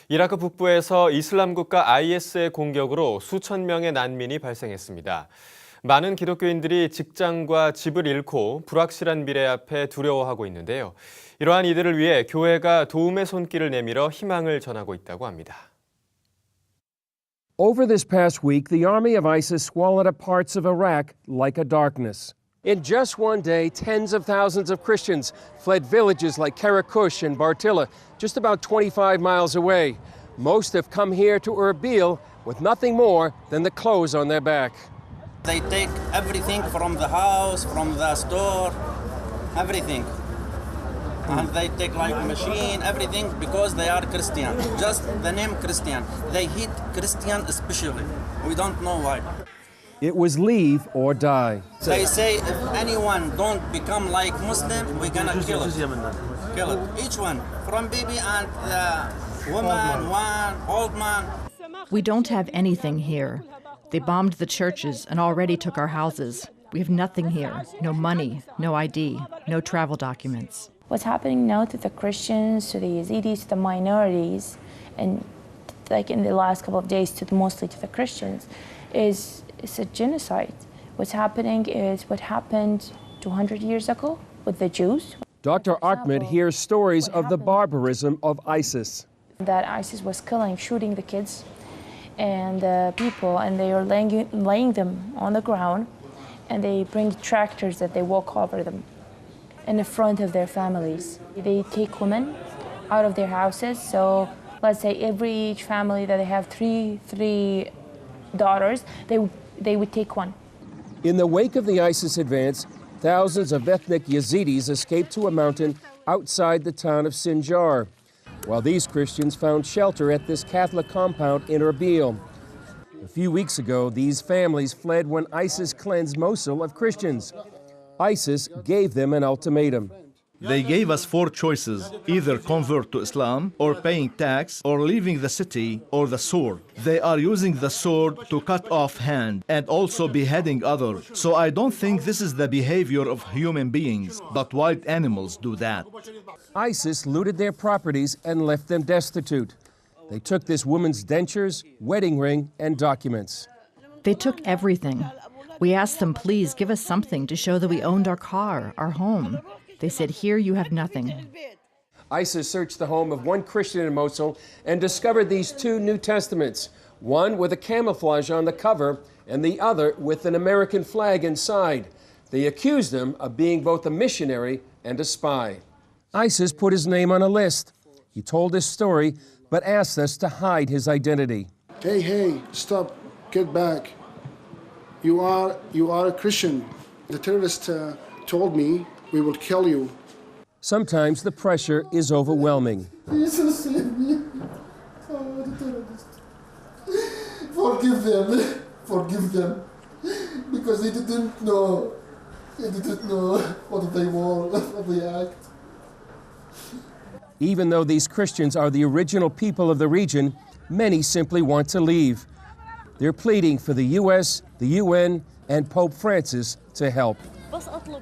이라크 북부에서 이슬람 국가 IS의 공격으로 수천 명의 난민이 발생했습니다. 많은 기독교인들이 직장과 집을 잃고 불확실한 미래 앞에 두려워하고 있는데요. 이러한 이들을 위해 교회가 도움의 손길을 내밀어 희망을 전하고 있다고 합니다. Over this past week, the army of ISIS swallowed up parts of Iraq like a darkness. In just one day, tens of thousands of Christians fled villages like Karakush and Bartilla, just about 25 miles away. Most have come here to Erbil with nothing more than the clothes on their back. They take everything from the house, from the store, everything. And they take like machine, everything, because they are Christian. Just the name Christian. They hate Christian especially. We don't know why. It was leave or die. They say if anyone don't become like Muslim, we're gonna kill it. Kill it. Each one, from baby and woman, one, old man. We don't have anything here. They bombed the churches and already took our houses. We have nothing here. No money, no ID, no travel documents. What's happening now to the Christians, to the Yazidis, to the minorities, and like in the last couple of days, mostly to the Christians, is a genocide. What's happening is what happened 200 years ago with the Jews. Dr. Ahmed hears stories of the barbarism of ISIS. That ISIS was killing, shooting the kids and the people, and they are laying them on the ground, and they bring tractors that they walk over them in the front of their families. They take women out of their houses. So let's say each family that they have three daughters, they would take one. In the wake of the ISIS advance, thousands of ethnic Yazidis escaped to a mountain outside the town of Sinjar, while these Christians found shelter at this Catholic compound in Erbil. A few weeks ago, these families fled when ISIS cleansed Mosul of Christians. ISIS gave them an ultimatum. They gave us four choices: either convert to Islam, or paying tax, or leaving the city, or the sword. They are using the sword to cut off hand and also beheading others. So I don't think this is the behavior of human beings, but wild animals do that. ISIS looted their properties and left them destitute. They took this woman's dentures, wedding ring, and documents. They took everything. We asked them, please give us something to show that we owned our car, our home. They said, here you have nothing. ISIS searched the home of one Christian in Mosul and discovered these two New Testaments, one with a camouflage on the cover and the other with an American flag inside. They accused him of being both a missionary and a spy. ISIS put his name on a list. He told his story, but asked us to hide his identity. Hey, stop, get back. You are a Christian. The terrorist told me we will kill you. Sometimes the pressure is overwhelming. Jesus, save me. Oh, the terrorist. Forgive them. Because they didn't know. They didn't know what they were, what they act. Even though these Christians are the original people of the region, many simply want to leave. They're pleading for the U.S., the UN, and Pope Francis to help.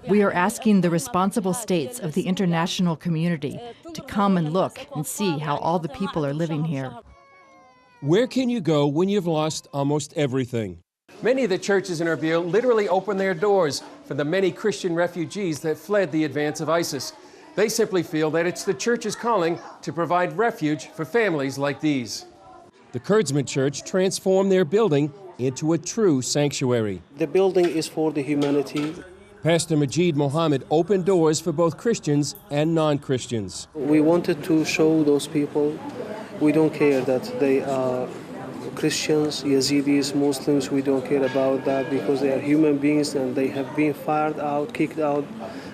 We are asking the responsible states of the international community to come and look and see how all the people are living here. Where can you go when you've lost almost everything? Many of the churches in Erbil literally opened their doors for the many Christian refugees that fled the advance of ISIS. They simply feel that it's the church's calling to provide refuge for families like these. The Kurdsman Church transformed their building into a true sanctuary. The building is for the humanity. Pastor Majid Mohammed opened doors for both Christians and non-Christians. We wanted to show those people we don't care that they are Christians, Yazidis, Muslims. We don't care about that because they are human beings and they have been fired out, kicked out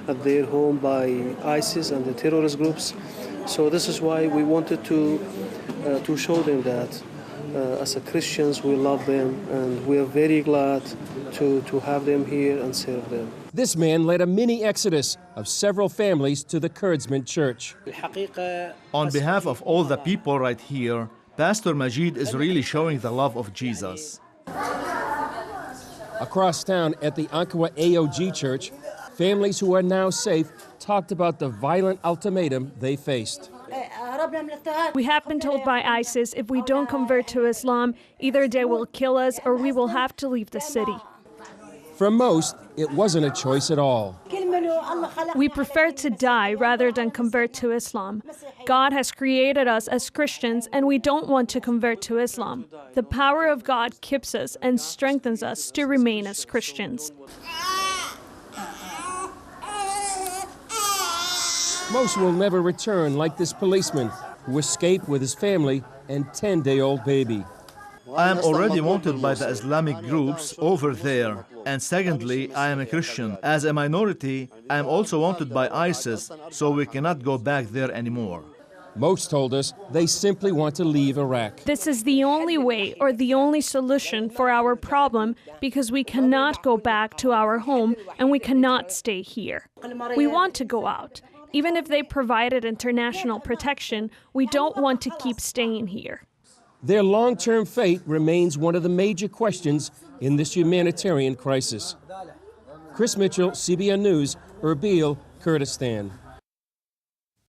at their home by ISIS and the terrorist groups. So this is why we wanted to show them that as a Christians we love them and we are very glad to have them here and serve them. This man led a mini exodus of several families to the Kurdsman Church. On behalf of all the people right here, Pastor Majid is really showing the love of Jesus. Across town at the Ankara AOG Church, families who are now safe talked about the violent ultimatum they faced. We have been told by ISIS if we don't convert to Islam, either they will kill us or we will have to leave the city. For most, it wasn't a choice at all. We prefer to die rather than convert to Islam. God has created us as Christians and we don't want to convert to Islam. The power of God keeps us and strengthens us to remain as Christians. Most will never return like this policeman who escaped with his family and 10-day-old baby. I am already wanted by the Islamic groups over there. And secondly, I am a Christian. As a minority, I am also wanted by ISIS, so we cannot go back there anymore. Most told us they simply want to leave Iraq. This is the only way or the only solution for our problem because we cannot go back to our home and we cannot stay here. We want to go out. Even if they provided international protection, we don't want to keep staying here. Their long-term fate remains one of the major questions in this humanitarian crisis. Chris Mitchell, CBN News, Erbil, Kurdistan.